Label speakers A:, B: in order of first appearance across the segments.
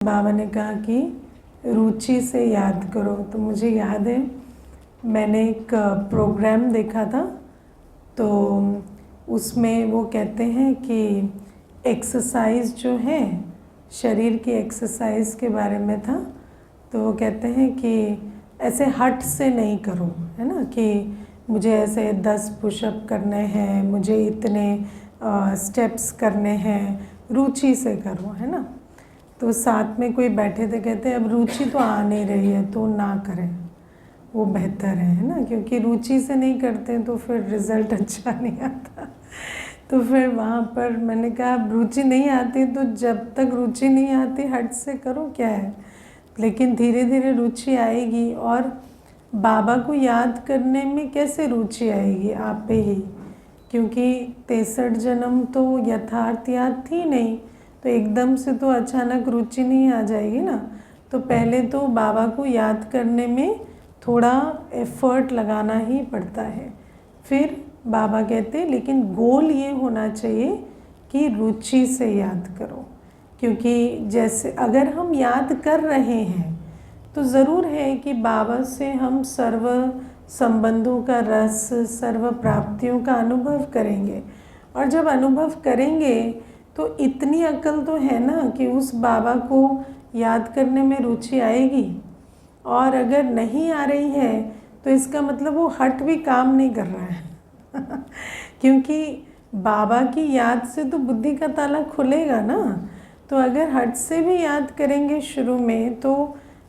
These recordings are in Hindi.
A: बाबा ने कहा कि रुचि से याद करो। तो मुझे याद है मैंने एक प्रोग्राम देखा था, तो उसमें वो कहते हैं कि एक्सरसाइज जो है, शरीर की एक्सरसाइज के बारे में था। तो वो कहते हैं कि ऐसे हट से नहीं करो, है ना, कि मुझे ऐसे 10 पुशअप करने हैं, मुझे इतने स्टेप्स करने हैं, रुचि से करो, है ना। तो साथ में कोई बैठे थे, कहते अब रुचि तो आ नहीं रही है तो ना करें, वो बेहतर है ना, क्योंकि रुचि से नहीं करते तो फिर रिज़ल्ट अच्छा नहीं आता। तो फिर वहाँ पर मैंने कहा अब रुचि नहीं आती तो जब तक रुचि नहीं आती हट से करो, क्या है, लेकिन धीरे धीरे रुचि आएगी। और बाबा को याद करने में कैसे रुचि आएगी, आप पे ही, क्योंकि 63 जन्म तो यथार्थ याद थी नहीं, तो एकदम से तो अचानक रुचि नहीं आ जाएगी ना। तो पहले तो बाबा को याद करने में थोड़ा एफर्ट लगाना ही पड़ता है। फिर बाबा कहते लेकिन गोल ये होना चाहिए कि रुचि से याद करो, क्योंकि जैसे अगर हम याद कर रहे हैं तो ज़रूर है कि बाबा से हम सर्व संबंधों का रस, सर्व प्राप्तियों का अनुभव करेंगे। और जब अनुभव करेंगे तो इतनी अकल तो है ना कि उस बाबा को याद करने में रुचि आएगी। और अगर नहीं आ रही है तो इसका मतलब वो हट भी काम नहीं कर रहा है क्योंकि बाबा की याद से तो बुद्धि का ताला खुलेगा ना। तो अगर हट से भी याद करेंगे शुरू में तो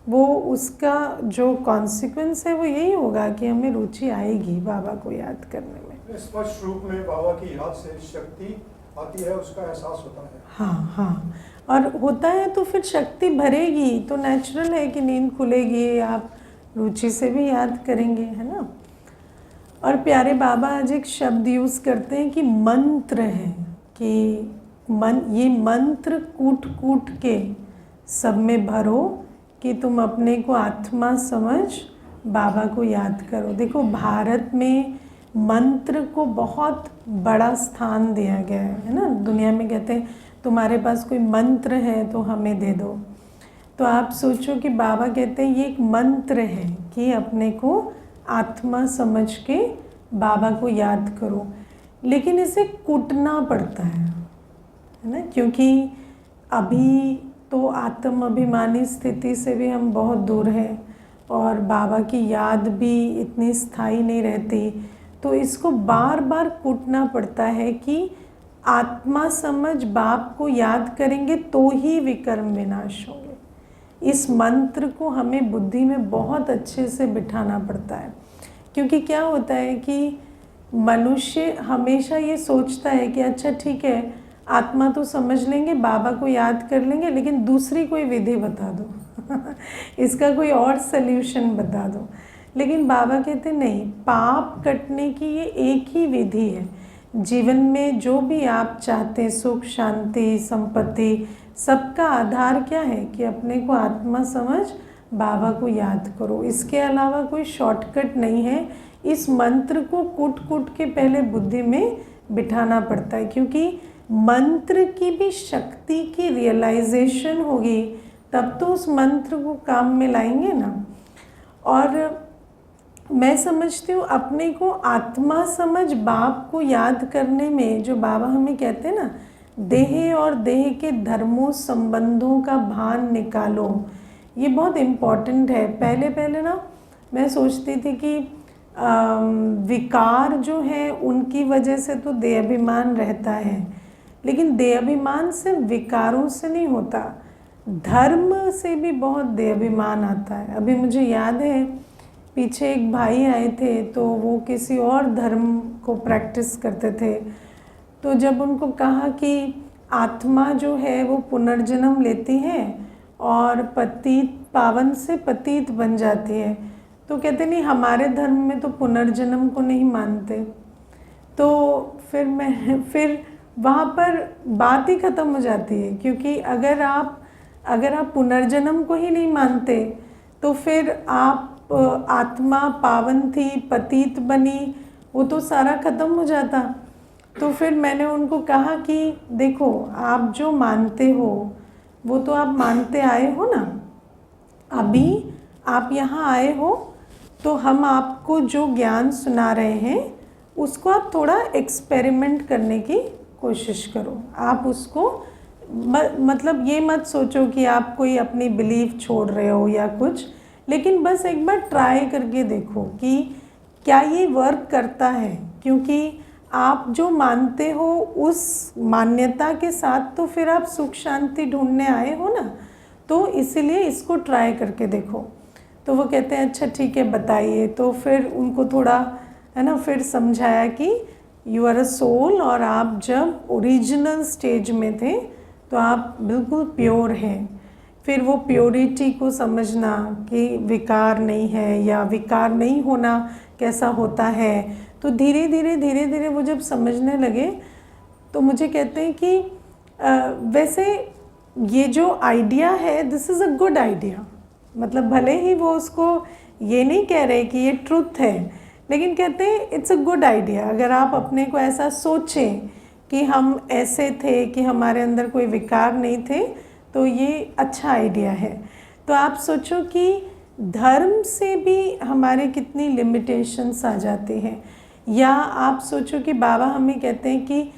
A: वो उसका जो कॉन्सिक्वेंस है वो यही होगा कि हमें रुचि आएगी बाबा को याद करने में।
B: स्पष्ट रूप में बाबा की याद से शक्ति आती है, उसका एहसास होता है।
A: हाँ हाँ, और होता है तो फिर शक्ति भरेगी, तो नेचुरल है कि नींद खुलेगी, आप रुचि से भी याद करेंगे, है ना। और प्यारे बाबा आज एक शब्द यूज़ करते हैं कि मंत्र है, कि ये मंत्र कूट कूट के सब में भरो कि तुम अपने को आत्मा समझ बाबा को याद करो। देखो भारत में मंत्र को बहुत बड़ा स्थान दिया गया है ना। दुनिया में कहते हैं तुम्हारे पास कोई मंत्र है तो हमें दे दो। तो आप सोचो कि बाबा कहते हैं ये एक मंत्र है कि अपने को आत्मा समझ के बाबा को याद करो, लेकिन इसे कूटना पड़ता है ना, क्योंकि अभी तो आत्म अभिमानी स्थिति से भी हम बहुत दूर हैं और बाबा की याद भी इतनी स्थायी नहीं रहती। तो इसको बार बार कूटना पड़ता है कि आत्मा समझ बाप को याद करेंगे तो ही विकर्म विनाश होंगे। इस मंत्र को हमें बुद्धि में बहुत अच्छे से बिठाना पड़ता है, क्योंकि क्या होता है कि मनुष्य हमेशा ये सोचता है कि अच्छा ठीक है आत्मा तो समझ लेंगे, बाबा को याद कर लेंगे, लेकिन दूसरी कोई विधि बता दो इसका कोई और सल्यूशन बता दो। लेकिन बाबा कहते नहीं, पाप कटने की ये एक ही विधि है। जीवन में जो भी आप चाहते, सुख शांति संपत्ति, सबका आधार क्या है कि अपने को आत्मा समझ बाबा को याद करो। इसके अलावा कोई शॉर्टकट नहीं है। इस मंत्र को कूट कूट के पहले बुद्धि में बिठाना पड़ता है, क्योंकि मंत्र की भी शक्ति की रियलाइजेशन होगी तब तो उस मंत्र को काम में लाएंगे ना। और मैं समझती हूँ अपने को आत्मा समझ बाप को याद करने में, जो बाबा हमें कहते हैं ना, देह और देह के धर्मों संबंधों का भान निकालो, ये बहुत इम्पॉर्टेंट है। पहले पहले ना मैं सोचती थी कि विकार जो है उनकी वजह से तो देहाभिमान रहता है, लेकिन देहाभिमान सिर्फ विकारों से नहीं होता, धर्म से भी बहुत देहाभिमान आता है। अभी मुझे याद है पीछे एक भाई आए थे तो वो किसी और धर्म को प्रैक्टिस करते थे। तो जब उनको कहा कि आत्मा जो है वो पुनर्जन्म लेती है और पतित पावन से पतित बन जाती है, तो कहते नहीं हमारे धर्म में तो पुनर्जन्म को नहीं मानते। तो फिर वहाँ पर बात ही ख़त्म हो जाती है, क्योंकि अगर आप पुनर्जन्म को ही नहीं मानते तो फिर आप आत्मा पावन थी, पतित बनी, वो तो सारा ख़त्म हो जाता। तो फिर मैंने उनको कहा कि देखो आप जो मानते हो वो तो आप मानते आए हो ना। अभी आप यहाँ आए हो तो हम आपको जो ज्ञान सुना रहे हैं उसको आप थोड़ा एक्सपेरिमेंट करने की कोशिश करो। आप उसको मतलब ये मत सोचो कि आप कोई अपनी बिलीफ छोड़ रहे हो या कुछ, लेकिन बस एक बार ट्राई करके देखो कि क्या ये वर्क करता है। क्योंकि आप जो मानते हो उस मान्यता के साथ तो फिर आप सुख शांति ढूंढने आए हो ना, तो इसीलिए इसको ट्राई करके देखो। तो वो कहते हैं अच्छा ठीक है बताइए। तो फिर उनको थोड़ा है ना फिर समझाया कि यू आर अ सोल, और आप जब ओरिजिनल स्टेज में थे तो आप बिल्कुल प्योर हैं। फिर वो प्योरिटी को समझना कि विकार नहीं है या विकार नहीं होना कैसा होता है। तो धीरे धीरे वो जब समझने लगे तो मुझे कहते हैं कि वैसे ये जो आइडिया है this is a good idea. मतलब भले ही वो उसको ये नहीं कह रहे कि ये ट्रुथ है, लेकिन कहते हैं इट्स अ गुड आइडिया। अगर आप अपने को ऐसा सोचें कि हम ऐसे थे कि हमारे अंदर कोई विकार नहीं थे, तो ये अच्छा आइडिया है। तो आप सोचो कि धर्म से भी हमारे कितनी लिमिटेशंस आ जाती हैं। या आप सोचो कि बाबा हमें कहते हैं कि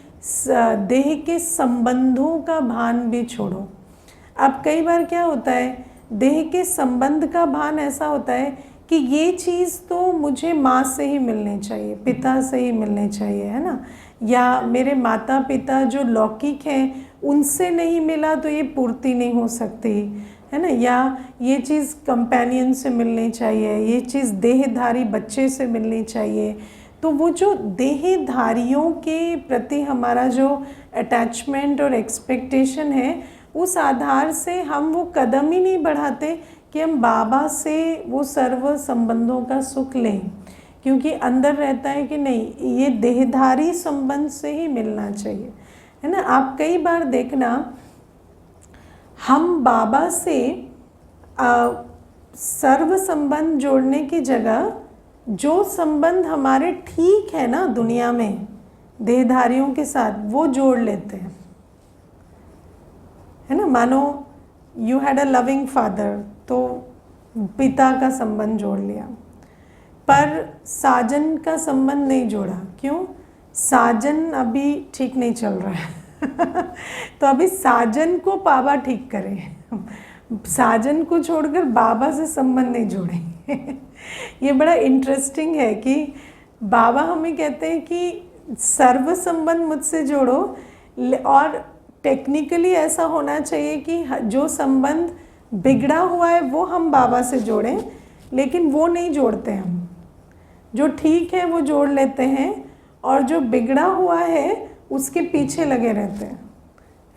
A: देह के संबंधों का भान भी छोड़ो। अब कई बार क्या होता है, देह के संबंध का भान ऐसा होता है कि ये चीज़ तो मुझे माँ से ही मिलनी चाहिए, पिता से ही मिलनी चाहिए, है ना। या मेरे माता पिता जो लौकिक हैं उनसे नहीं मिला तो ये पूर्ति नहीं हो सकती, है ना। या ये चीज़ कंपेनियन से मिलनी चाहिए, ये चीज़ देहधारी बच्चे से मिलनी चाहिए। तो वो जो देहधारियों के प्रति हमारा जो अटैचमेंट और एक्सपेक्टेशन है, उस आधार से हम वो कदम ही नहीं बढ़ाते कि हम बाबा से वो सर्व संबंधों का सुख लें। क्योंकि अंदर रहता है कि नहीं, ये देहधारी संबंध से ही मिलना चाहिए, है ना। आप कई बार देखना, हम बाबा से सर्व संबंध जोड़ने की जगह जो संबंध हमारे ठीक है ना दुनिया में देहधारियों के साथ, वो जोड़ लेते हैं, है ना। मानो you had a loving father, तो पिता का संबंध जोड़ लिया, पर साजन का संबंध नहीं जोड़ा। क्यों? साजन अभी ठीक नहीं चल रहा है तो अभी साजन को बाबा ठीक करें, साजन को छोड़कर बाबा से संबंध नहीं जोड़ेंगे ये बड़ा इंटरेस्टिंग है कि बाबा हमें कहते हैं कि सर्व संबंध मुझसे जोड़ो, और टेक्निकली ऐसा होना चाहिए कि जो संबंध बिगड़ा हुआ है वो हम बाबा से जोड़ें, लेकिन वो नहीं जोड़ते हम। जो ठीक है वो जोड़ लेते हैं, और जो बिगड़ा हुआ है उसके पीछे लगे रहते हैं,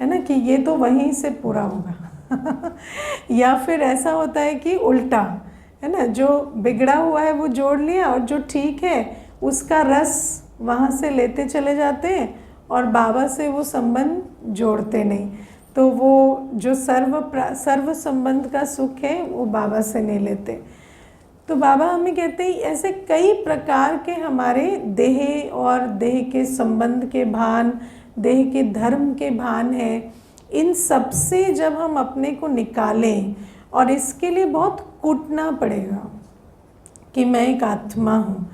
A: है ना, कि ये तो वहीं से पूरा होगा या फिर ऐसा होता है कि उल्टा, है ना, जो बिगड़ा हुआ है वो जोड़ लिया और जो ठीक है उसका रस वहाँ से लेते चले जाते हैं और बाबा से वो संबंध जोड़ते नहीं। तो वो जो सर्व संबंध का सुख है वो बाबा से नहीं लेते। तो बाबा हमें कहते हैं ऐसे कई प्रकार के हमारे देह और देह के संबंध के भान, देह के धर्म के भान हैं। इन सब से जब हम अपने को निकालें, और इसके लिए बहुत कूटना पड़ेगा कि मैं एक आत्मा हूँ।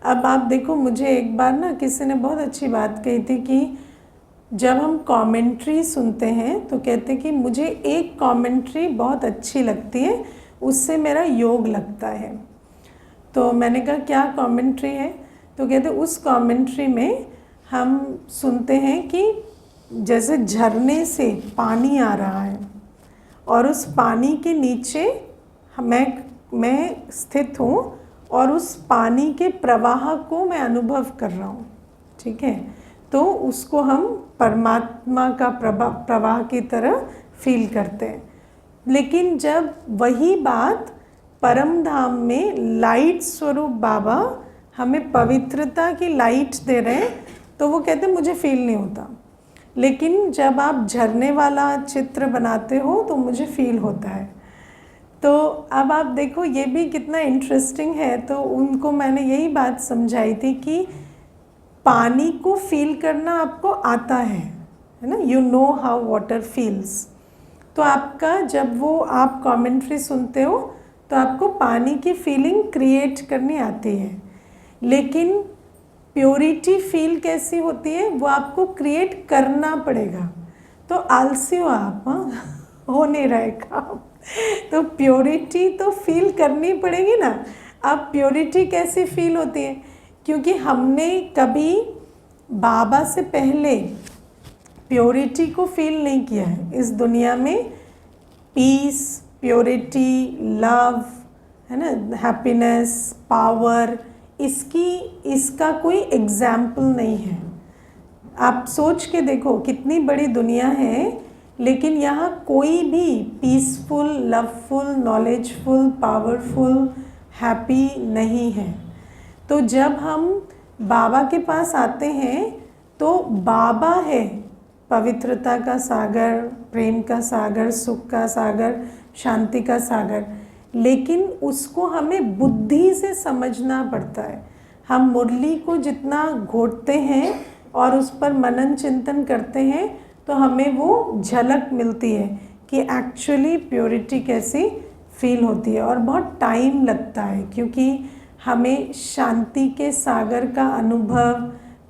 A: अब आप देखो, मुझे एक बार ना किसी ने बहुत अच्छी बात कही थी कि जब हम कमेंट्री सुनते हैं तो कहते कि मुझे एक कमेंट्री बहुत अच्छी लगती है, उससे मेरा योग लगता है। तो मैंने कहा क्या कमेंट्री है? तो कहते उस कमेंट्री में हम सुनते हैं कि जैसे झरने से पानी आ रहा है और उस पानी के नीचे मैं स्थित हूँ और उस पानी के प्रवाह को मैं अनुभव कर रहा हूँ, ठीक है। तो उसको हम परमात्मा का प्रवाह की तरह फील करते हैं। लेकिन जब वही बात परम धाम में लाइट स्वरूप बाबा हमें पवित्रता की लाइट दे रहे हैं, तो वो कहते हैं मुझे फील नहीं होता। लेकिन जब आप झरने वाला चित्र बनाते हो तो मुझे फील होता है। तो अब आप देखो ये भी कितना इंटरेस्टिंग है। तो उनको मैंने यही बात समझाई थी कि पानी को फील करना आपको आता है ना, you know how water feels. तो आपका जब वो आप कमेंट्री सुनते हो तो आपको पानी की फीलिंग क्रिएट करनी आती है, लेकिन प्योरिटी फील कैसी होती है वो आपको क्रिएट करना पड़ेगा। तो आलसी हो आप, हाँ, हो नहीं रहा है काम। तो प्योरिटी तो फील करनी पड़ेगी ना। अब प्योरिटी कैसी फील होती है, क्योंकि हमने कभी बाबा से पहले प्योरिटी को फील नहीं किया है। इस दुनिया में पीस, प्योरिटी, लव, है ना, हैप्पीनेस, पावर, इसका कोई एग्जाम्पल नहीं है। आप सोच के देखो कितनी बड़ी दुनिया है, लेकिन यहाँ कोई भी peaceful, loveful, knowledgeful, powerful, happy नहीं है। तो जब हम बाबा के पास आते हैं तो बाबा है पवित्रता का सागर, प्रेम का सागर, सुख का सागर, शांति का सागर, लेकिन उसको हमें बुद्धि से समझना पड़ता है। हम मुरली को जितना घोटते हैं और उस पर मनन चिंतन करते हैं तो हमें वो झलक मिलती है कि एक्चुअली प्योरिटी कैसी फील होती है। और बहुत टाइम लगता है, क्योंकि हमें शांति के सागर का अनुभव,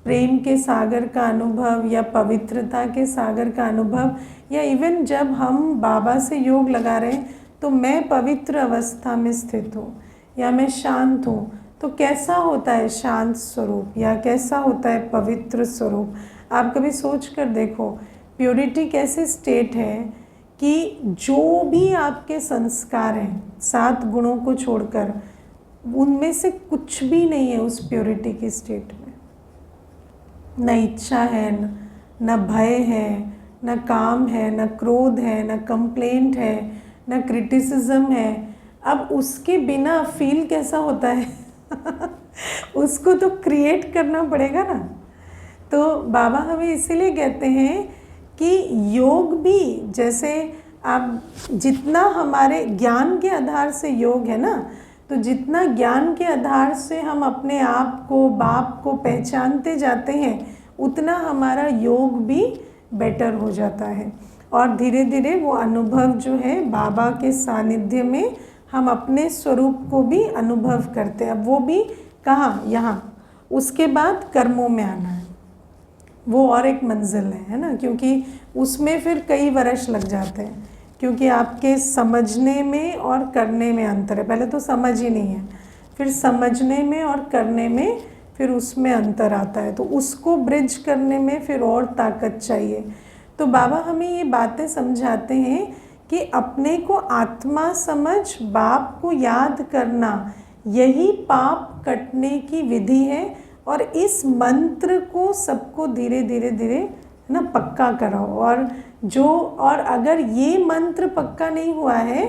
A: प्रेम के सागर का अनुभव, या पवित्रता के सागर का अनुभव, या इवन जब हम बाबा से योग लगा रहे हैं तो मैं पवित्र अवस्था में स्थित हूँ या मैं शांत हूँ, तो कैसा होता है शांत स्वरूप या कैसा होता है पवित्र स्वरूप। आप कभी सोच कर देखो प्योरिटी कैसे स्टेट है कि जो भी आपके संस्कार हैं 7 गुणों को छोड़कर, उनमें से कुछ भी नहीं है उस प्योरिटी की स्टेट में। न इच्छा है, न भय है, न काम है, न क्रोध है, न कंप्लेंट है, न क्रिटिसिज्म है। अब उसके बिना फील कैसा होता है उसको तो क्रिएट करना पड़ेगा ना। तो बाबा हमें इसीलिए कहते हैं कि योग भी, जैसे आप जितना हमारे ज्ञान के आधार से योग है ना, तो जितना ज्ञान के आधार से हम अपने आप को, बाप को पहचानते जाते हैं, उतना हमारा योग भी बेटर हो जाता है। और धीरे धीरे वो अनुभव जो है बाबा के सानिध्य में हम अपने स्वरूप को भी अनुभव करते हैं। अब वो भी कहाँ, यहाँ। उसके बाद कर्मों में आना है, वो और एक मंजिल है ना, क्योंकि उसमें फिर कई वर्ष लग जाते हैं, क्योंकि आपके समझने में और करने में अंतर है। पहले तो समझ ही नहीं है, फिर समझने में और करने में फिर उसमें अंतर आता है, तो उसको ब्रिज करने में फिर और ताकत चाहिए। तो बाबा हमें ये बातें समझाते हैं कि अपने को आत्मा समझ, बाप को याद करना, यही पाप कटने की विधि है। और इस मंत्र को सबको धीरे धीरे धीरे ना पक्का कराओ। और अगर ये मंत्र पक्का नहीं हुआ है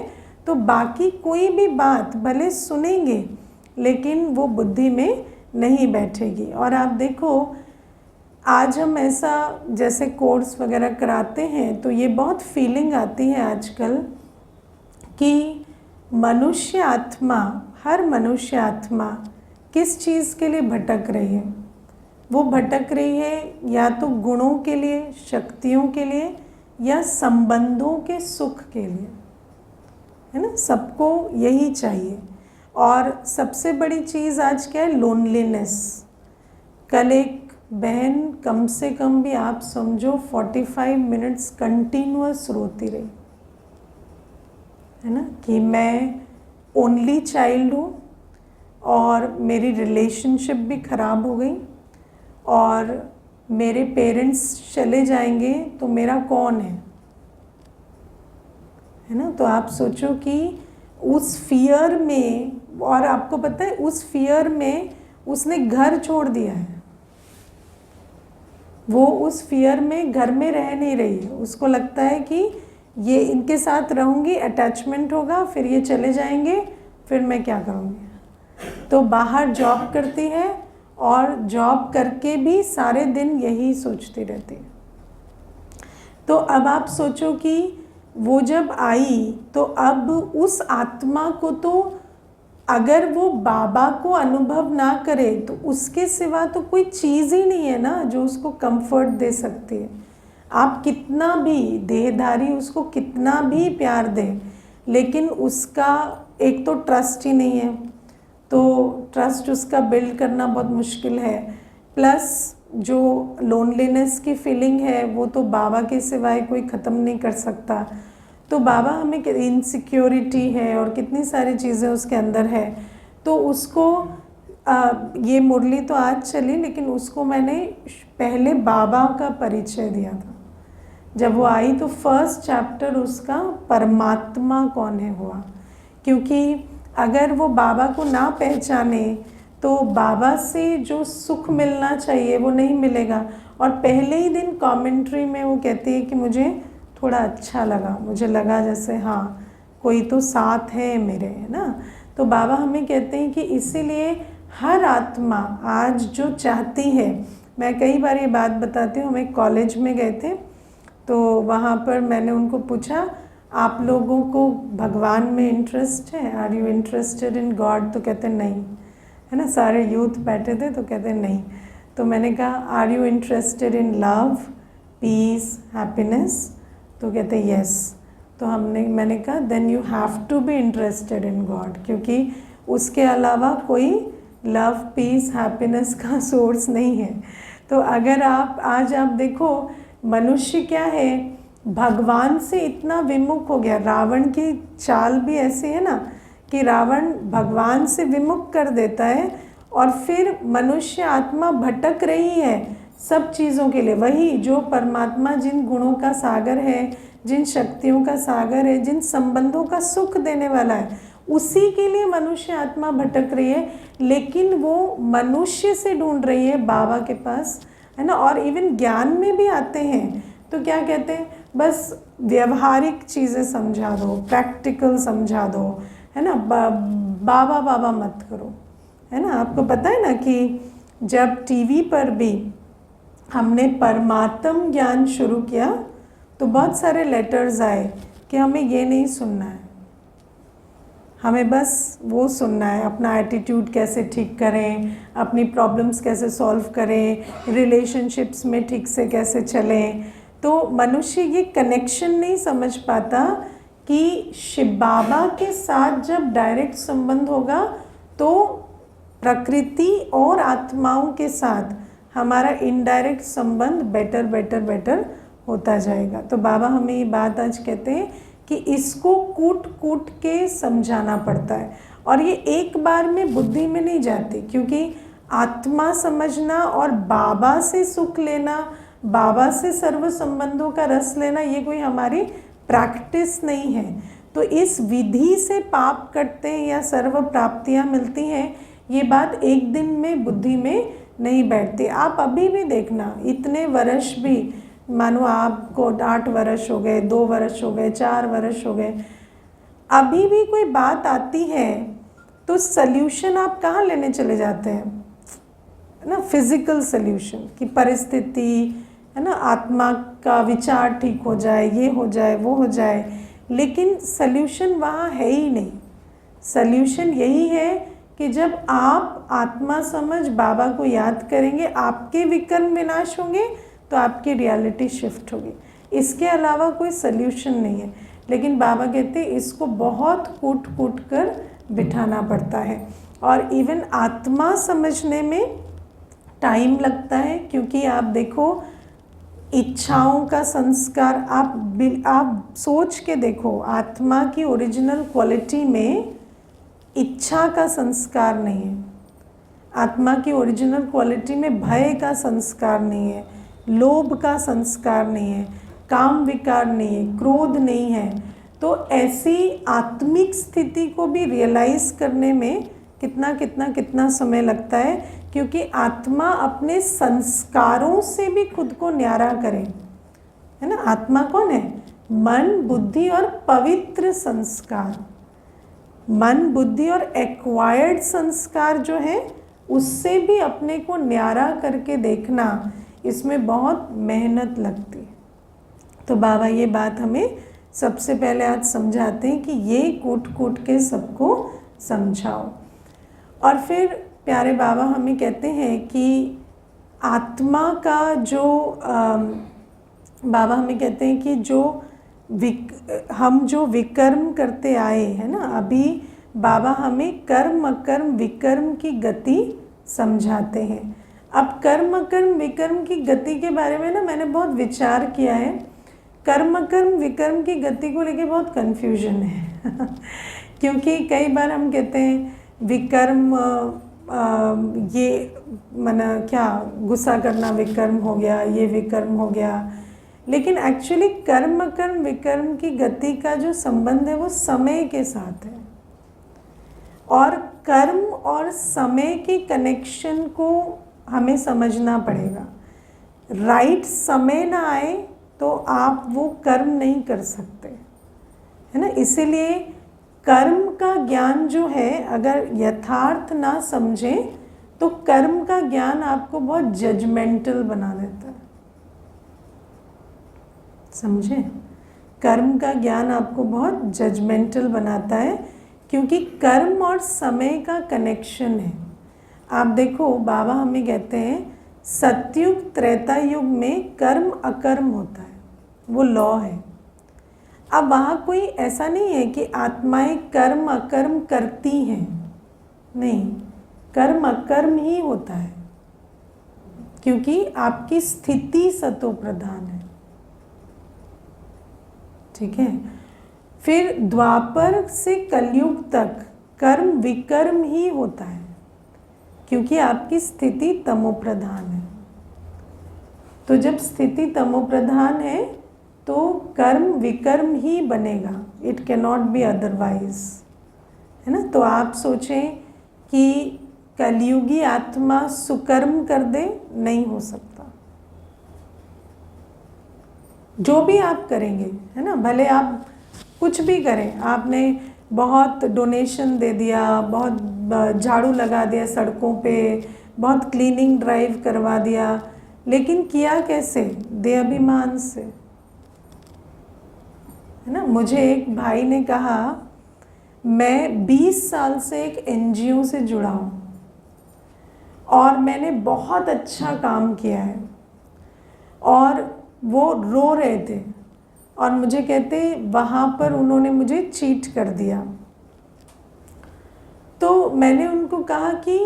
A: तो बाकी कोई भी बात भले सुनेंगे लेकिन वो बुद्धि में नहीं बैठेगी। और आप देखो आज हम ऐसा जैसे कोर्स वगैरह कराते हैं तो ये बहुत फीलिंग आती है आजकल कि मनुष्य आत्मा, हर मनुष्य आत्मा किस चीज़ के लिए भटक रही है। वो भटक रही है या तो गुणों के लिए, शक्तियों के लिए, या संबंधों के सुख के लिए, है ना। सबको यही चाहिए। और सबसे बड़ी चीज़ आज क्या है, लोनलीनेस। कल एक बहन कम से कम भी आप समझो 45 मिनट्स कंटिन्यूअस रोती रही, है ना, कि मैं ओनली चाइल्ड हूँ और मेरी रिलेशनशिप भी ख़राब हो गई और मेरे पेरेंट्स चले जाएंगे तो मेरा कौन है ना। तो आप सोचो कि उस फियर में, और आपको पता है उस फियर में उसने घर छोड़ दिया है। वो उस फियर में घर में रह नहीं रही है। उसको लगता है कि ये इनके साथ रहूँगी, अटैचमेंट होगा, फिर ये चले जाएंगे, फिर मैं क्या करूँगी। तो बाहर जॉब करती है और जॉब करके भी सारे दिन यही सोचती रहती है। तो अब आप सोचो कि वो जब आई तो अब उस आत्मा को तो अगर वो बाबा को अनुभव ना करे तो उसके सिवा तो कोई चीज़ ही नहीं है ना जो उसको कंफर्ट दे सकती है। आप कितना भी देहधारी उसको कितना भी प्यार दें, लेकिन उसका एक तो ट्रस्ट ही नहीं है, तो ट्रस्ट उसका बिल्ड करना बहुत मुश्किल है। प्लस जो लोनलीनेस की फीलिंग है वो तो बाबा के सिवाय कोई ख़त्म नहीं कर सकता। तो बाबा हमें इनसिक्योरिटी है और कितनी सारी चीज़ें उसके अंदर है, तो उसको ये मुरली तो आज चली, लेकिन उसको मैंने पहले बाबा का परिचय दिया था। जब वो आई तो फर्स्ट चैप्टर उसका परमात्मा कौन है हुआ, क्योंकि अगर वो बाबा को ना पहचाने तो बाबा से जो सुख मिलना चाहिए वो नहीं मिलेगा। और पहले ही दिन कमेंट्री में वो कहती है कि मुझे थोड़ा अच्छा लगा, मुझे लगा जैसे हाँ कोई तो साथ है मेरे, है ना। तो बाबा हमें कहते हैं कि इसीलिए हर आत्मा आज जो चाहती है, मैं कई बार ये बात बताती हूँ, हम एक कॉलेज में गए थे तो वहाँ पर मैंने उनको पूछा आप लोगों को भगवान में इंटरेस्ट है, are you interested in God? तो कहते नहीं, है ना, सारे यूथ बैठे थे तो कहते नहीं। तो मैंने कहा are you interested in love, peace, happiness? तो कहते यस। तो मैंने कहा then you have to be interested in God, क्योंकि उसके अलावा कोई लव, पीस, हैप्पीनेस का सोर्स नहीं है। तो अगर आज आप देखो मनुष्य क्या है, भगवान से इतना विमुख हो गया। रावण की चाल भी ऐसी है ना कि रावण भगवान से विमुख कर देता है और फिर मनुष्य आत्मा भटक रही है सब चीज़ों के लिए। वही जो परमात्मा जिन गुणों का सागर है, जिन शक्तियों का सागर है, जिन संबंधों का सुख देने वाला है, उसी के लिए मनुष्य आत्मा भटक रही है, लेकिन वो मनुष्य से ढूंढ रही है बाबा के पास, है ना। और इवन ज्ञान में भी आते हैं तो क्या कहते हैं, बस व्यवहारिक चीज़ें समझा दो, प्रैक्टिकल समझा दो, है ना, बाबा बाबा मत करो, है ना। आपको पता है ना कि जब टीवी पर भी हमने परमात्म ज्ञान शुरू किया तो बहुत सारे लेटर्स आए कि हमें ये नहीं सुनना है, हमें बस वो सुनना है अपना एटीट्यूड कैसे ठीक करें, अपनी प्रॉब्लम्स कैसे सॉल्व करें, रिलेशनशिप्स में ठीक से कैसे चलें। तो मनुष्य ये कनेक्शन नहीं समझ पाता कि शिव बाबा के साथ जब डायरेक्ट संबंध होगा तो प्रकृति और आत्माओं के साथ हमारा इनडायरेक्ट संबंध बेटर बेटर बेटर होता जाएगा। तो बाबा हमें ये बात आज कहते हैं कि इसको कूट कूट के समझाना पड़ता है, और ये एक बार में बुद्धि में नहीं जाती, क्योंकि आत्मा समझना और बाबा से सुख लेना, बाबा से सर्व संबंधों का रस लेना, ये कोई हमारी प्रैक्टिस नहीं है। तो इस विधि से पाप कटते हैं या सर्व प्राप्तियां मिलती हैं, ये बात एक दिन में बुद्धि में नहीं बैठती। आप अभी भी देखना, इतने वर्ष भी, मानो आपको 8 वर्ष हो गए, 2 वर्ष हो गए, 4 वर्ष हो गए, अभी भी कोई बात आती है तो सल्यूशन आप कहाँ लेने चले जाते हैं, ना, फिजिकल सल्यूशन की परिस्थिति, है ना, आत्मा का विचार ठीक हो जाए, ये हो जाए, वो हो जाए, लेकिन सल्यूशन वहाँ है ही नहीं। सल्यूशन यही है कि जब आप आत्मा समझ बाबा को याद करेंगे, आपके विकर्म विनाश होंगे तो आपकी रियलिटी शिफ्ट होगी। इसके अलावा कोई सल्यूशन नहीं है। लेकिन बाबा कहते हैं इसको बहुत कूट कूट कर बिठाना पड़ता है, और इवन आत्मा समझने में टाइम लगता है, क्योंकि आप देखो इच्छाओं का संस्कार, आप सोच के देखो, आत्मा की ओरिजिनल क्वालिटी में इच्छा का संस्कार नहीं है, आत्मा की ओरिजिनल क्वालिटी में भय का संस्कार नहीं है, लोभ का संस्कार नहीं है, काम विकार नहीं है, क्रोध नहीं है। तो ऐसी आत्मिक स्थिति को भी रियलाइज करने में कितना कितना कितना समय लगता है, क्योंकि आत्मा अपने संस्कारों से भी खुद को न्यारा करे, है ना। आत्मा कौन है? मन, बुद्धि और पवित्र संस्कार। मन, बुद्धि और एक्वायर्ड संस्कार जो है उससे भी अपने को न्यारा करके देखना, इसमें बहुत मेहनत लगती है। तो बाबा ये बात हमें सबसे पहले आज समझाते हैं कि ये कूट कूट के सबको समझाओ। और फिर प्यारे बाबा हमें कहते हैं कि आत्मा का जो बाबा हमें कहते हैं कि हम जो विकर्म करते आए हैं ना, अभी बाबा हमें कर्म अकर्म विकर्म की गति समझाते हैं। अब कर्म अकर्म विकर्म की गति के बारे में ना मैंने बहुत विचार किया है। कर्म अकर्म विकर्म की गति को लेके बहुत कन्फ्यूजन है क्योंकि कई बार हम कहते हैं विकर्म ये माना क्या, गुस्सा करना विकर्म हो गया, ये विकर्म हो गया, लेकिन एक्चुअली कर्म कर्म विकर्म की गति का जो संबंध है वो समय के साथ है, और कर्म और समय के कनेक्शन को हमें समझना पड़ेगा। राइट समय ना आए तो आप वो कर्म नहीं कर सकते, है ना। इसीलिए कर्म का ज्ञान जो है, अगर यथार्थ ना समझें तो कर्म का ज्ञान आपको बहुत जजमेंटल बना देता है, समझे। कर्म का ज्ञान आपको बहुत जजमेंटल बनाता है, क्योंकि कर्म और समय का कनेक्शन है। आप देखो बाबा हमें कहते हैं सतयुग त्रेता युग में कर्म अकर्म होता है, वो लॉ है। अब वहाँ कोई ऐसा नहीं है कि आत्माएं कर्म अकर्म करती हैं, नहीं, कर्म अकर्म ही होता है, क्योंकि आपकी स्थिति सतो प्रधान है, ठीक है। फिर द्वापर से कलयुग तक कर्म विकर्म ही होता है, क्योंकि आपकी स्थिति तमो प्रधान है। तो जब स्थिति तमो प्रधान है तो कर्म विकर्म ही बनेगा, it can not be otherwise, है ना। तो आप सोचें कि कलयुगी आत्मा सुकर्म कर दे, नहीं हो सकता। जो भी आप करेंगे, है ना, भले आप कुछ भी करें, आपने बहुत डोनेशन दे दिया, बहुत झाड़ू लगा दिया सड़कों पे, बहुत क्लीनिंग ड्राइव करवा दिया, लेकिन किया कैसे? दे अभिमान से, है ना। मुझे एक भाई ने कहा मैं 20 साल से एक NGO से जुड़ा हूँ और मैंने बहुत अच्छा काम किया है, और वो रो रहे थे और मुझे कहते वहाँ पर उन्होंने मुझे चीट कर दिया। तो मैंने उनको कहा कि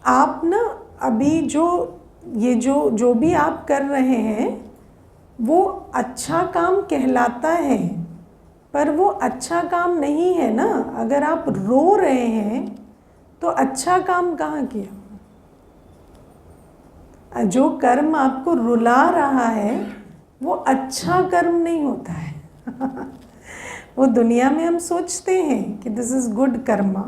A: आप ना अभी जो भी आप कर रहे हैं वो अच्छा काम कहलाता है, पर वो अच्छा काम नहीं है ना। अगर आप रो रहे हैं तो अच्छा काम कहाँ किया? जो कर्म आपको रुला रहा है वो अच्छा कर्म नहीं होता है वो दुनिया में हम सोचते हैं कि this is good Karma,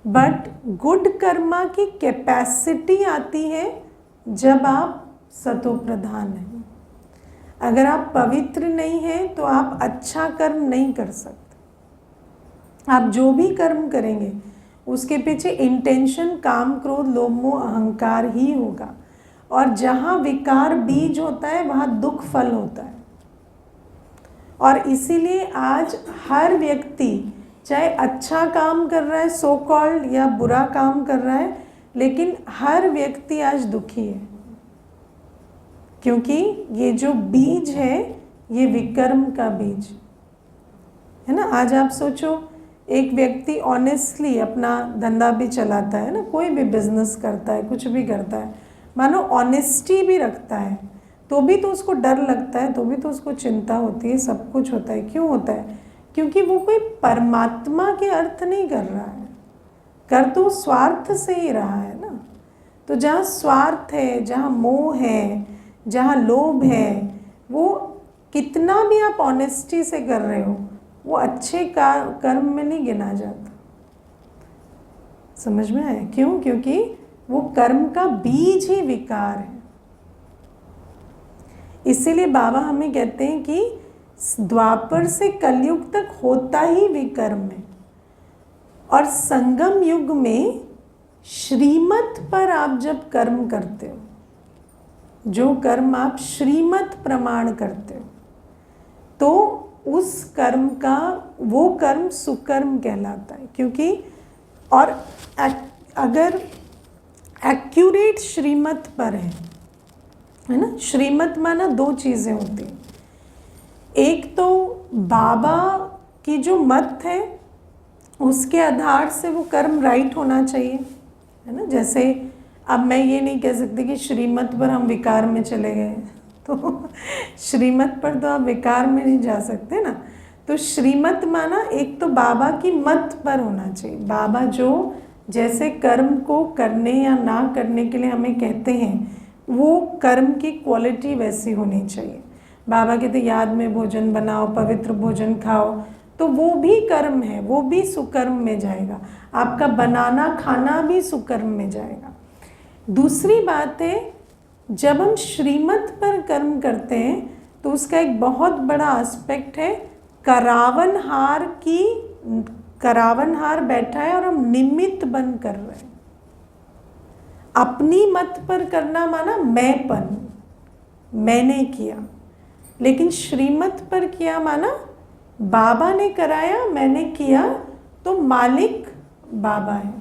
A: but good Karma की कैपेसिटी आती है जब आप सतो प्रधान हैं। अगर आप पवित्र नहीं हैं तो आप अच्छा कर्म नहीं कर सकते। आप जो भी कर्म करेंगे उसके पीछे इंटेंशन काम क्रोध लोभ मोह अहंकार ही होगा, और जहाँ विकार बीज होता है वहाँ दुख फल होता है। और इसीलिए आज हर व्यक्ति चाहे अच्छा काम कर रहा है सो कॉल्ड या बुरा काम कर रहा है, लेकिन हर व्यक्ति आज दुखी है, क्योंकि ये जो बीज है ये विकर्म का बीज है ना। आज आप सोचो एक व्यक्ति ऑनेस्टली अपना धंधा भी चलाता है ना, कोई भी बिजनेस करता है, कुछ भी करता है, मानो ऑनेस्टी भी रखता है, तो भी तो उसको डर लगता है, तो भी तो उसको चिंता होती है, सब कुछ होता है। क्यों होता है? क्योंकि वो कोई परमात्मा के अर्थ नहीं कर रहा है, कर तो स्वार्थ से ही रहा है ना। तो जहाँ स्वार्थ है, जहाँ मोह है, जहाँ लोभ है, वो कितना भी आप ऑनेस्टी से कर रहे हो वो अच्छे कर्म में नहीं गिना जाता। समझ में आया? क्यों? क्योंकि वो कर्म का बीज ही विकार है। इसीलिए बाबा हमें कहते हैं कि द्वापर से कलयुग तक होता ही विकर्म है, और संगम युग में श्रीमत पर आप जब कर्म करते हो, जो कर्म आप श्रीमत प्रमाण करते हो, तो उस कर्म का वो कर्म सुकर्म कहलाता है। क्योंकि और अगर एक्यूरेट श्रीमत पर है, है ना। श्रीमत माना दो चीज़ें होती हैं, एक तो बाबा की जो मत है उसके आधार से वो कर्म राइट होना चाहिए, है ना। जैसे अब मैं ये नहीं कह सकती कि श्रीमत पर हम विकार में चले गए, तो श्रीमत पर तो आप विकार में नहीं जा सकते ना। तो श्रीमत माना एक तो बाबा की मत पर होना चाहिए, बाबा जो जैसे कर्म को करने या ना करने के लिए हमें कहते हैं वो कर्म की क्वालिटी वैसी होनी चाहिए। बाबा कहते याद में भोजन बनाओ, पवित्र भोजन खाओ, तो वो भी कर्म है, वो भी सुकर्म में जाएगा। आपका बनाना खाना भी सुकर्म में जाएगा। दूसरी बात है, जब हम श्रीमत पर कर्म करते हैं तो उसका एक बहुत बड़ा एस्पेक्ट है, करावनहार बैठा है और हम निमित्त बन कर रहे हैं। अपनी मत पर करना माना मैंपन, मैंने किया, लेकिन श्रीमत पर किया माना बाबा ने कराया, मैंने किया, तो मालिक बाबा है।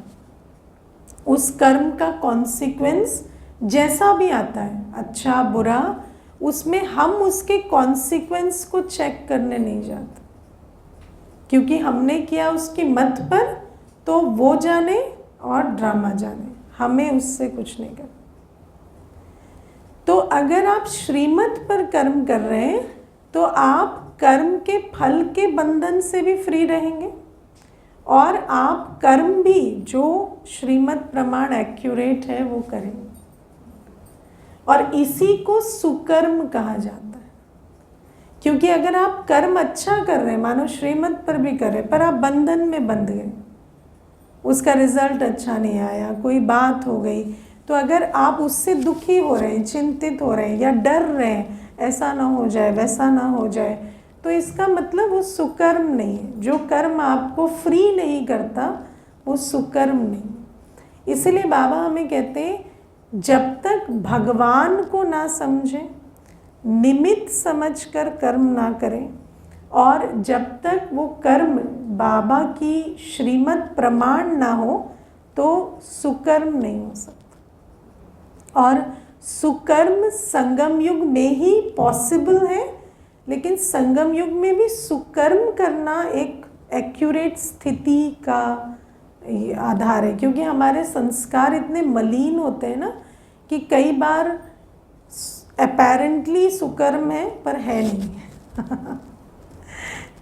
A: उस कर्म का कॉन्सिक्वेंस जैसा भी आता है, अच्छा बुरा, उसमें हम उसके कॉन्सिक्वेंस को चेक करने नहीं जाते, क्योंकि हमने किया उसकी मत पर, तो वो जाने और ड्रामा जाने, हमें उससे कुछ नहीं करना। तो अगर आप श्रीमत पर कर्म कर रहे हैं तो आप कर्म के फल के बंधन से भी फ्री रहेंगे, और आप कर्म भी जो श्रीमत प्रमाण एक्यूरेट है वो करेंगे, और इसी को सुकर्म कहा जाता है। क्योंकि अगर आप कर्म अच्छा कर रहे हैं, मानो श्रीमत पर भी कर रहे, पर आप बंधन में बंध गए, उसका रिजल्ट अच्छा नहीं आया, कोई बात हो गई, तो अगर आप उससे दुखी हो रहे हैं, चिंतित हो रहे हैं या डर रहे हैं ऐसा ना हो जाए वैसा ना हो जाए, तो इसका मतलब वो सुकर्म नहीं है। जो कर्म आपको फ्री नहीं करता वो सुकर्म नहीं। इसलिए बाबा हमें कहते हैं जब तक भगवान को ना समझें, निमित्त समझकर कर्म ना करें, और जब तक वो कर्म बाबा की श्रीमत प्रमाण ना हो तो सुकर्म नहीं हो सकता। और सुकर्म संगम युग में ही पॉसिबल है, लेकिन संगम युग में भी सुकर्म करना एक एक्यूरेट स्थिति का आधार है, क्योंकि हमारे संस्कार इतने मलिन होते हैं ना कि कई बार अपेरेंटली सुकर्म है पर है नहीं।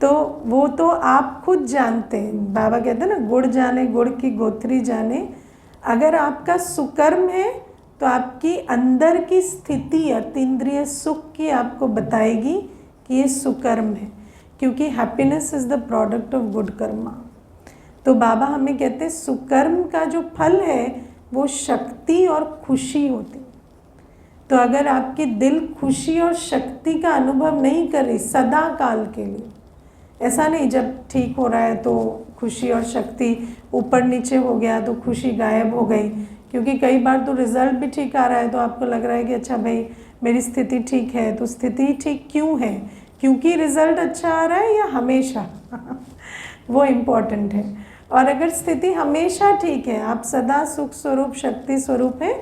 A: तो वो तो आप खुद जानते हैं, बाबा कहते हैं ना गुड़ जाने गुड़ की गोथरी जाने। अगर आपका सुकर्म है तो आपकी अंदर की स्थिति अतीन्द्रिय सुख की आपको बताएगी कि ये सुकर्म है, क्योंकि happiness is the product of good Karma. तो बाबा हमें कहते हैं सुकर्म का जो फल है वो शक्ति और खुशी होती है। तो अगर आपकी दिल खुशी और शक्ति का अनुभव नहीं कर रही सदा काल के लिए, ऐसा नहीं जब ठीक हो रहा है तो खुशी और शक्ति ऊपर नीचे हो गया तो खुशी गायब हो गई, क्योंकि कई बार तो रिज़ल्ट भी ठीक आ रहा है तो आपको लग रहा है कि अच्छा भाई मेरी स्थिति ठीक है, तो स्थिति ठीक क्यों है, क्योंकि रिज़ल्ट अच्छा आ रहा है या हमेशा वो इम्पॉर्टेंट है। और अगर स्थिति हमेशा ठीक है, आप सदा सुख स्वरूप शक्ति स्वरूप हैं,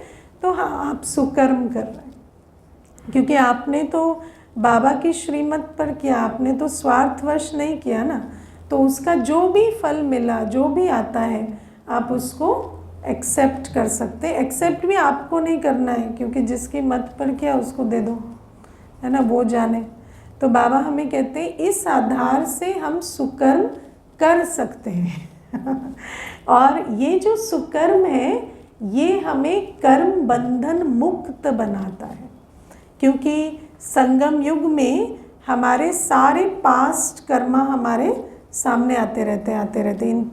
A: तो हाँ आप सुकर्म कर रहे हैं, क्योंकि आपने तो बाबा की श्रीमत पर किया, आपने तो स्वार्थवश नहीं किया ना। तो उसका जो भी फल मिला, जो भी आता है, आप उसको एक्सेप्ट कर सकते हैं। एक्सेप्ट भी आपको नहीं करना है, क्योंकि जिसकी मत पर किया उसको दे दो, है ना, वो जाने। तो बाबा हमें कहते हैं इस आधार से हम सुकर्म कर सकते हैं। और ये जो सुकर्म है ये हमें कर्म बंधन मुक्त बनाता है, क्योंकि संगम युग में हमारे सारे पास्ट कर्मा हमारे सामने आते रहते इन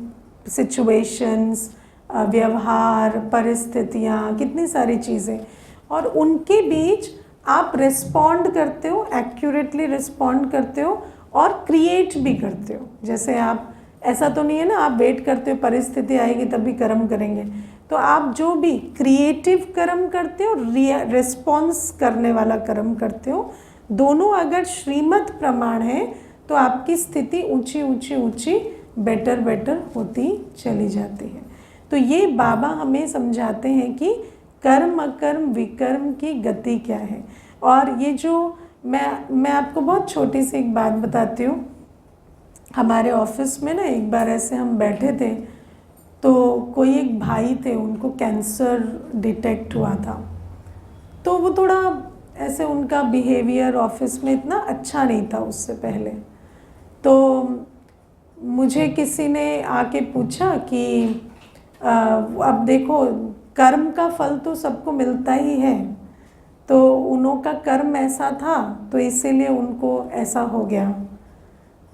A: सिचुएशंस, व्यवहार, परिस्थितियाँ, कितनी सारी चीज़ें, और उनके बीच आप रिस्पॉन्ड करते हो, एक्यूरेटली रिस्पॉन्ड करते हो और क्रिएट भी करते हो। जैसे आप, ऐसा तो नहीं है ना आप वेट करते हो परिस्थिति आएगी तभी कर्म करेंगे, तो आप जो भी क्रिएटिव कर्म करते हो, रिस्पॉन्स करने वाला कर्म करते हो, दोनों अगर श्रीमत प्रमाण है तो आपकी स्थिति ऊंची ऊंची ऊंची बेटर होती चली जाती है। तो ये बाबा हमें समझाते हैं कि कर्म अकर्म विकर्म की गति क्या है। और ये जो मैं आपको बहुत छोटी सी एक बात बताती हूँ। हमारे ऑफिस में ना एक बार ऐसे हम बैठे थे, तो कोई एक भाई थे, उनको कैंसर डिटेक्ट हुआ था। तो वो थोड़ा ऐसे, उनका बिहेवियर ऑफिस में इतना अच्छा नहीं था उससे पहले। तो मुझे किसी ने आके पूछा कि अब देखो, कर्म का फल तो सबको मिलता ही है, तो उन्हों का कर्म ऐसा था तो इसीलिए उनको ऐसा हो गया।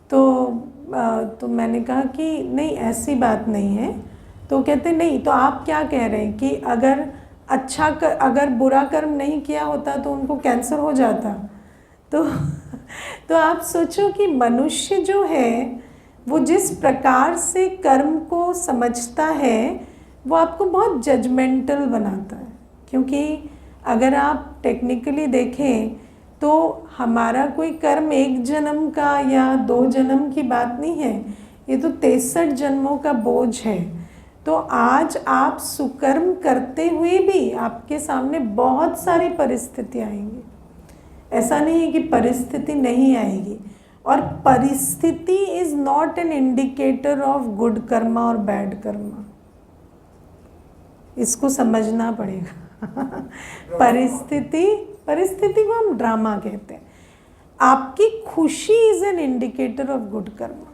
A: तो मैंने कहा कि नहीं, ऐसी बात नहीं है। तो कहते नहीं, तो आप क्या कह रहे हैं कि अगर बुरा कर्म नहीं किया होता तो उनको कैंसर हो जाता। तो आप सोचो कि मनुष्य जो है वो जिस प्रकार से कर्म को समझता है वो आपको बहुत जजमेंटल बनाता है। क्योंकि अगर आप टेक्निकली देखें तो हमारा कोई कर्म एक जन्म का या 2 जन्म की बात नहीं है, ये तो 63 जन्मों का बोझ है। तो आज आप सुकर्म करते हुए भी आपके सामने बहुत सारी परिस्थितियाँ आएंगी। ऐसा नहीं है कि परिस्थिति नहीं आएगी। और परिस्थिति is not an indicator of good Karma और बैड कर्मा, इसको समझना पड़ेगा। परिस्थिति को हम ड्रामा कहते हैं। आपकी खुशी is an indicator of good Karma.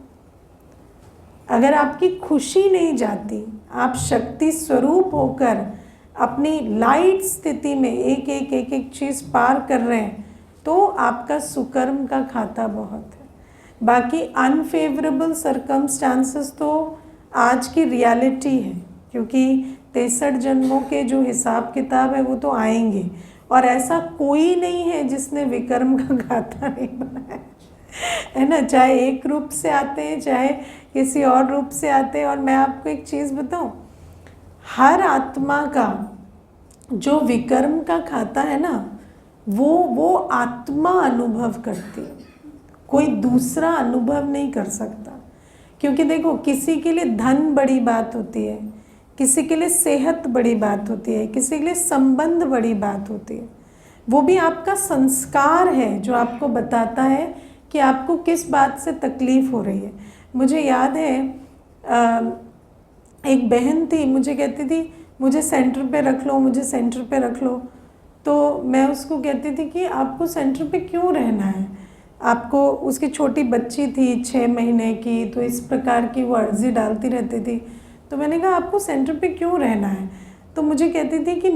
A: अगर आपकी खुशी नहीं जाती, आप शक्ति स्वरूप होकर अपनी लाइट स्थिति में एक एक चीज़ पार कर रहे हैं, तो आपका सुकर्म का खाता बहुत है। बाकी अनफेवरेबल सर्कमस्टांसेस तो आज की रियलिटी है, क्योंकि 63 जन्मों के जो हिसाब किताब है वो तो आएंगे। और ऐसा कोई नहीं है जिसने विकर्म का खाता नहीं बनाया है ना, चाहे एक रूप से आते हैं चाहे किसी और रूप से आते हैं। और मैं आपको एक चीज़ बताऊं, हर आत्मा का जो विकर्म का खाता है ना, वो आत्मा अनुभव करती है, कोई दूसरा अनुभव नहीं कर सकता। क्योंकि देखो, किसी के लिए धन बड़ी बात होती है, किसी के लिए सेहत बड़ी बात होती है, किसी के लिए संबंध बड़ी बात होती है। वो भी आपका संस्कार है जो आपको बताता है कि आपको किस बात से तकलीफ़ हो रही है। मुझे याद है एक बहन थी, मुझे कहती थी मुझे सेंटर पे रख लो, मुझे सेंटर पे रख लो। तो मैं उसको कहती थी कि आपको सेंटर पे क्यों रहना है, आपको, उसकी छोटी बच्ची थी 6 महीने की, तो इस प्रकार की वो अर्जी डालती रहती थी। तो मैंने कहा आपको सेंटर पे क्यों रहना है। तो मुझे कहती थी कि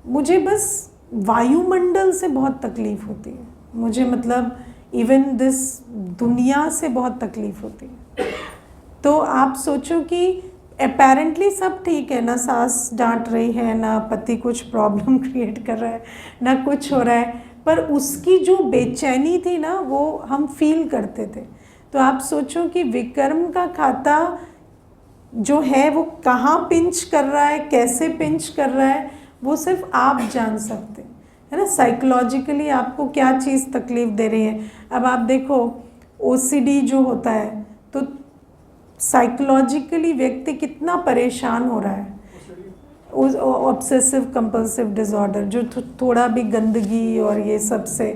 A: मुझे बस वायुमंडल से बहुत तकलीफ़ होती है, मुझे मतलब इवन दिस दुनिया से बहुत तकलीफ़ होती है। तो आप सोचो कि अपेरेंटली सब ठीक है ना, सास डांट रही है ना, पति कुछ प्रॉब्लम क्रिएट कर रहा है ना, कुछ हो रहा है, पर उसकी जो बेचैनी थी ना वो हम फील करते थे। तो आप सोचो कि विकर्म का खाता जो है वो कहाँ पिंच कर रहा है, कैसे पिंच कर रहा है, वो सिर्फ आप जान सकते है ना। साइकोलॉजिकली आपको क्या चीज़ तकलीफ़ दे रही है। अब आप देखो OCD जो होता है, तो साइकोलॉजिकली व्यक्ति कितना परेशान हो रहा है, उस ऑब्सेसिव कंपल्सिव डिसऑर्डर जो थोड़ा भी गंदगी और ये सब से,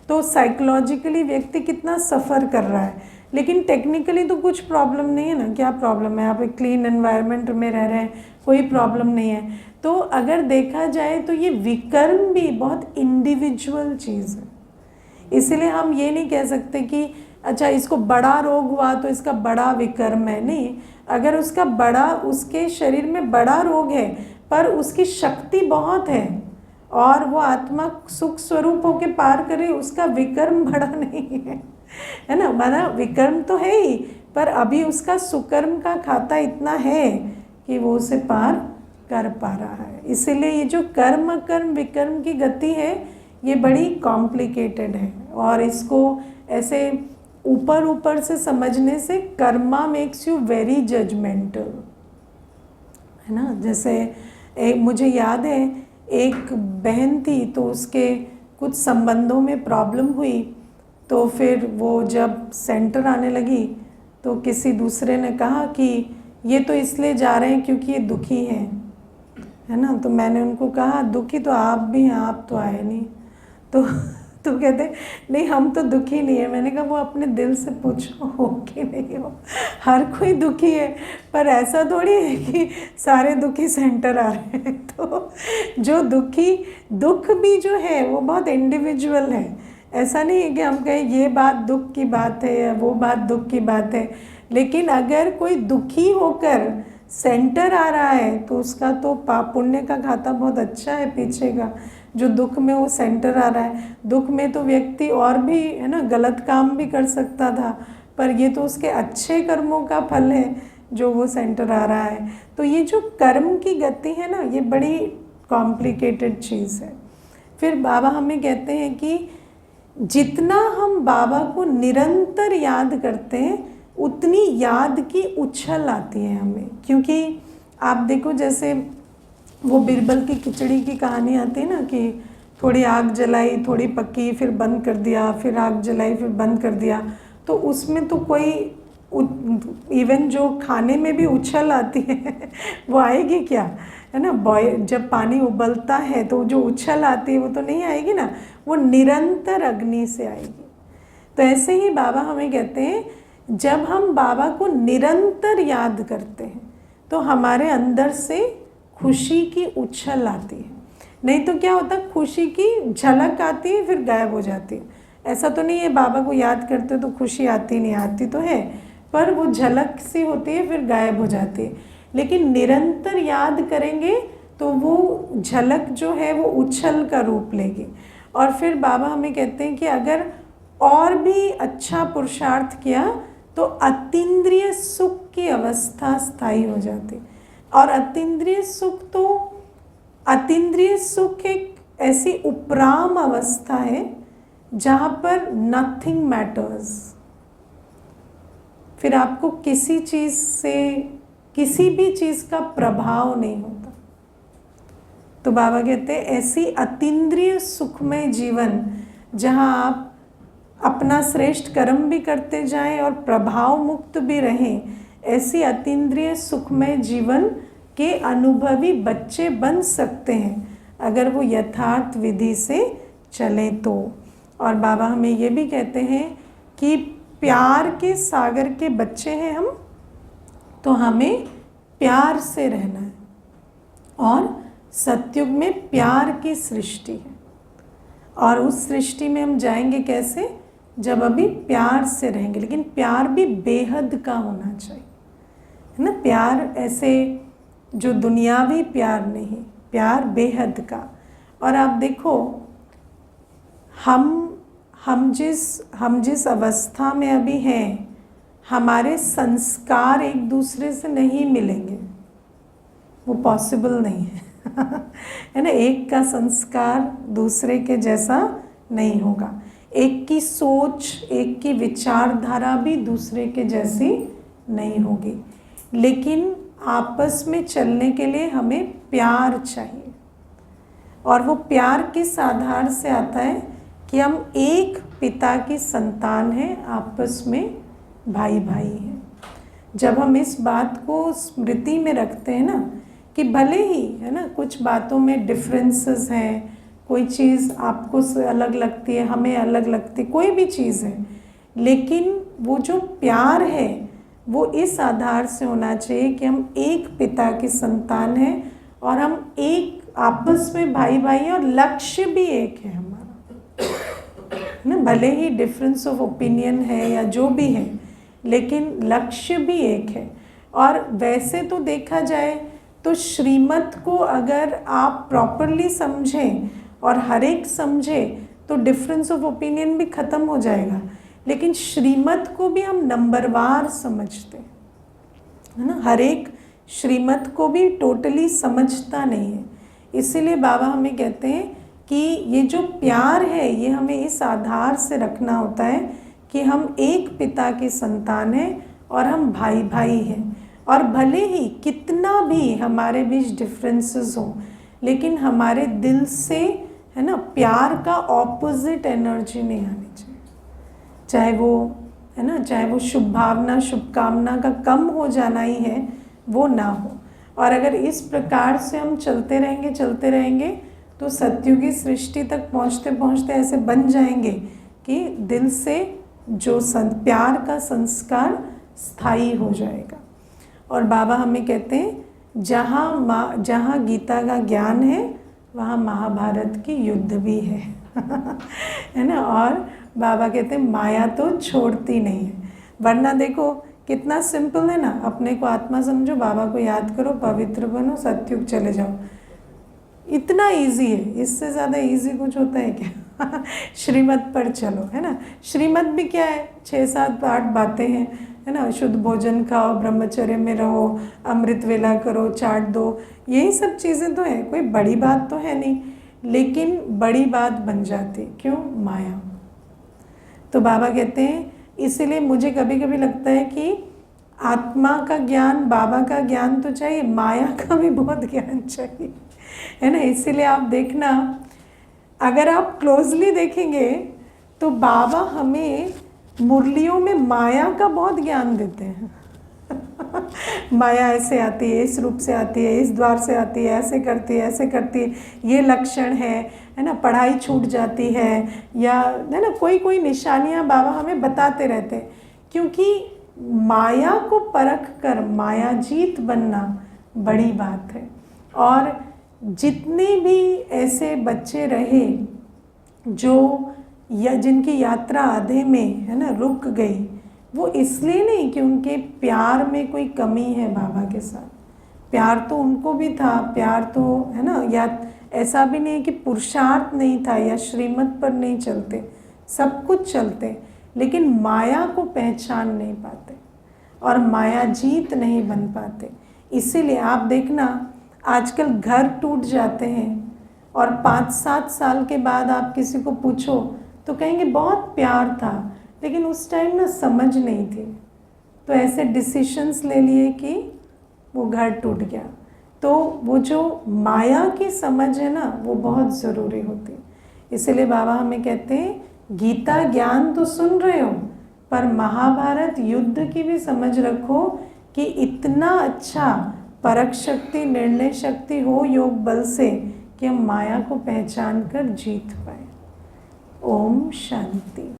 A: तो साइकोलॉजिकली व्यक्ति कितना सफ़र कर रहा है। लेकिन टेक्निकली तो कुछ प्रॉब्लम नहीं है ना, क्या प्रॉब्लम है, आप एक क्लीन एनवायरनमेंट में रह रहे हैं, कोई प्रॉब्लम नहीं है। तो अगर देखा जाए तो ये विकर्म भी बहुत इंडिविजुअल चीज़ है। इसलिए हम ये नहीं कह सकते कि अच्छा इसको बड़ा रोग हुआ तो इसका बड़ा विकर्म है, नहीं। अगर उसके शरीर में बड़ा रोग है पर उसकी शक्ति बहुत है और वो आत्मा सुख स्वरूप होके पार करे, उसका विकर्म बड़ा नहीं है ना। माना विकर्म तो है ही, पर अभी उसका सुकर्म का खाता इतना है कि वो उसे पार कर पा रहा है। इसीलिए ये जो कर्म कर्म विकर्म की गति है ये बड़ी कॉम्प्लिकेटेड है, और इसको ऐसे ऊपर से समझने से Karma makes you very judgmental, है ना। जैसे मुझे याद है एक बहन थी, तो उसके कुछ संबंधों में प्रॉब्लम हुई, तो फिर वो जब सेंटर आने लगी तो किसी दूसरे ने कहा कि ये तो इसलिए जा रहे हैं क्योंकि ये दुखी हैं। है ना। तो मैंने उनको कहा दुखी तो आप भी हैं, आप तो आए नहीं। तो कहते नहीं हम तो दुखी नहीं है। मैंने कहा वो अपने दिल से पूछो हो कि नहीं हो। हर कोई दुखी है, पर ऐसा थोड़ी है कि सारे दुखी सेंटर आ रहे हैं। तो जो दुखी, दुख भी जो है वो बहुत इंडिविजुअल है। ऐसा नहीं है कि हम कहें ये बात दुख की बात है या वो बात दुख की बात है। लेकिन अगर कोई दुखी होकर सेंटर आ रहा है तो उसका तो पाप पुण्य का खाता बहुत अच्छा है पीछे का, जो दुख में वो सेंटर आ रहा है। दुख में तो व्यक्ति और भी है ना गलत काम भी कर सकता था, पर ये तो उसके अच्छे कर्मों का फल है जो वो सेंटर आ रहा है। तो ये जो कर्म की गति है ना, ये बड़ी कॉम्प्लिकेटेड चीज़ है। फिर बाबा हमें कहते हैं कि जितना हम बाबा को निरंतर याद करते हैं उतनी याद की उछल आती है हमें। क्योंकि आप देखो जैसे वो बिरबल की खिचड़ी की कहानी आती है ना कि थोड़ी आग जलाई, थोड़ी पकी, फिर बंद कर दिया, फिर आग जलाई, फिर बंद कर दिया। तो उसमें तो कोई इवन जो खाने में भी उछल आती है वो आएगी क्या, है ना। जब पानी उबलता है तो जो उछल आती है वो तो नहीं आएगी ना, वो निरंतर अग्नि से आएगी। तो ऐसे ही बाबा हमें कहते हैं जब हम बाबा को निरंतर याद करते हैं तो हमारे अंदर से खुशी की उछल आती है। नहीं तो क्या होता, खुशी की झलक आती है फिर गायब हो जाती है। ऐसा तो नहीं है बाबा को याद करते तो खुशी आती नहीं, आती तो है, पर वो झलक सी होती है फिर गायब हो जाती है। लेकिन निरंतर याद करेंगे तो वो झलक जो है वो उछल का रूप लेगी। और फिर बाबा हमें कहते हैं कि अगर और भी अच्छा पुरुषार्थ किया तो अतीन्द्रिय सुख की अवस्था स्थायी हो जाती। और अतीन्द्रिय सुख एक ऐसी उपराम अवस्था है जहाँ पर नथिंग मैटर्स। फिर आपको किसी चीज़ से, किसी भी चीज़ का प्रभाव नहीं होता। तो बाबा कहते हैं ऐसी अतीन्द्रिय सुखमय जीवन जहाँ आप अपना श्रेष्ठ कर्म भी करते जाएं और प्रभाव मुक्त भी रहें, ऐसी अतीन्द्रिय सुखमय जीवन के अनुभवी बच्चे बन सकते हैं अगर वो यथार्थ विधि से चले तो। और बाबा हमें ये भी कहते हैं कि प्यार के सागर के बच्चे हैं हम, तो हमें प्यार से रहना है। और सतयुग में प्यार की सृष्टि है, और उस सृष्टि में हम जाएंगे कैसे, जब अभी प्यार से रहेंगे। लेकिन प्यार भी बेहद का होना चाहिए, है ना। प्यार ऐसे जो दुनियावी प्यार नहीं, प्यार बेहद का। और आप देखो हम जिस अवस्था में अभी हैं, हमारे संस्कार एक दूसरे से नहीं मिलेंगे, वो पॉसिबल नहीं है है ना। एक का संस्कार दूसरे के जैसा नहीं होगा, एक की सोच, एक की विचारधारा भी दूसरे के जैसी नहीं होगी। लेकिन आपस में चलने के लिए हमें प्यार चाहिए, और वो प्यार किस आधार से आता है कि हम एक पिता की संतान हैं, आपस में भाई भाई हैं। जब हम इस बात को स्मृति में रखते हैं ना कि भले ही है ना कुछ बातों में डिफरेंसेस हैं, कोई चीज़ आपको अलग लगती है, हमें अलग लगती, कोई भी चीज़ है, लेकिन वो जो प्यार है वो इस आधार से होना चाहिए कि हम एक पिता की संतान हैं और हम एक आपस में भाई भाई हैं, और लक्ष्य भी एक है हमारा, है ना। भले ही डिफरेंस ऑफ ओपिनियन है या जो भी है, लेकिन लक्ष्य भी एक है। और वैसे तो देखा जाए तो श्रीमत को अगर आप प्रॉपरली समझें और हर एक समझे तो डिफरेंस ऑफ ओपिनियन भी ख़त्म हो जाएगा। लेकिन श्रीमत को भी हम नंबरवार समझते हैं, है ना। हर एक श्रीमत को भी टोटली समझता नहीं है। इसीलिए बाबा हमें कहते हैं कि ये जो प्यार है ये हमें इस आधार से रखना होता है कि हम एक पिता की संतान हैं और हम भाई भाई हैं। और भले ही कितना भी हमारे बीच डिफरेंसेस हों, लेकिन हमारे दिल से, है ना, प्यार का ऑपोजिट एनर्जी नहीं आनी चाहिए। चाहे वो, है ना, चाहे वो शुभ भावना, शुभकामना का कम हो जाना ही है, वो ना हो। और अगर इस प्रकार से हम चलते रहेंगे तो सत्युगी सृष्टि तक पहुँचते पहुँचते ऐसे बन जाएंगे कि दिल से जो प्यार का संस्कार स्थायी हो जाएगा। और बाबा हमें कहते हैं जहाँ गीता का ज्ञान है वहाँ महाभारत की युद्ध भी है है ना। और बाबा कहते हैं माया तो छोड़ती नहीं है, वरना देखो कितना सिंपल है ना, अपने को आत्मा समझो, बाबा को याद करो, पवित्र बनो, सत्युग चले जाओ, इतना इजी है। इससे ज़्यादा इजी कुछ होता है क्या श्रीमत पर चलो, है ना। श्रीमत भी क्या है, 6, 7, 8 बातें हैं, है ना। शुद्ध भोजन खाओ, ब्रह्मचर्य में रहो, अमृत वेला करो, चाट दो, यही सब चीज़ें तो हैं, कोई बड़ी बात तो है नहीं, लेकिन बड़ी बात बन जाती, क्यों? माया। तो बाबा कहते हैं, इसीलिए मुझे कभी कभी लगता है कि आत्मा का ज्ञान, बाबा का ज्ञान तो चाहिए, माया का भी बहुत ज्ञान चाहिए, है ना। इसीलिए आप देखना, अगर आप क्लोजली देखेंगे तो बाबा हमें मुरलियों में माया का बहुत ज्ञान देते हैं माया ऐसे आती है, इस रूप से आती है, इस द्वार से आती है, ऐसे करती है, ऐसे करती है, ये लक्षण है ना, पढ़ाई छूट जाती है, या है ना, कोई निशानियां बाबा हमें बताते रहते हैं, क्योंकि माया को परख कर माया जीत बनना बड़ी बात है। और जितने भी ऐसे बच्चे रहे जो या जिनकी यात्रा आधे में, है ना, रुक गई, वो इसलिए नहीं कि उनके प्यार में कोई कमी है बाबा के साथ, प्यार तो उनको भी था, प्यार तो है ना, या ऐसा भी नहीं कि पुरुषार्थ नहीं था या श्रीमत पर नहीं चलते, सब कुछ चलते, लेकिन माया को पहचान नहीं पाते और माया जीत नहीं बन पाते। इसीलिए आप देखना, आजकल घर टूट जाते हैं और 5-7 साल के बाद आप किसी को पूछो तो कहेंगे बहुत प्यार था, लेकिन उस टाइम ना समझ नहीं थी, तो ऐसे डिसीशंस ले लिए कि वो घर टूट गया। तो वो जो माया की समझ है ना, वो बहुत ज़रूरी होती है। इसलिए बाबा हमें कहते हैं, गीता ज्ञान तो सुन रहे हो, पर महाभारत युद्ध की भी समझ रखो कि इतना अच्छा परख शक्ति, निर्णय शक्ति हो योग बल से कि हम माया को पहचान कर जीत पाए। ओम शांति।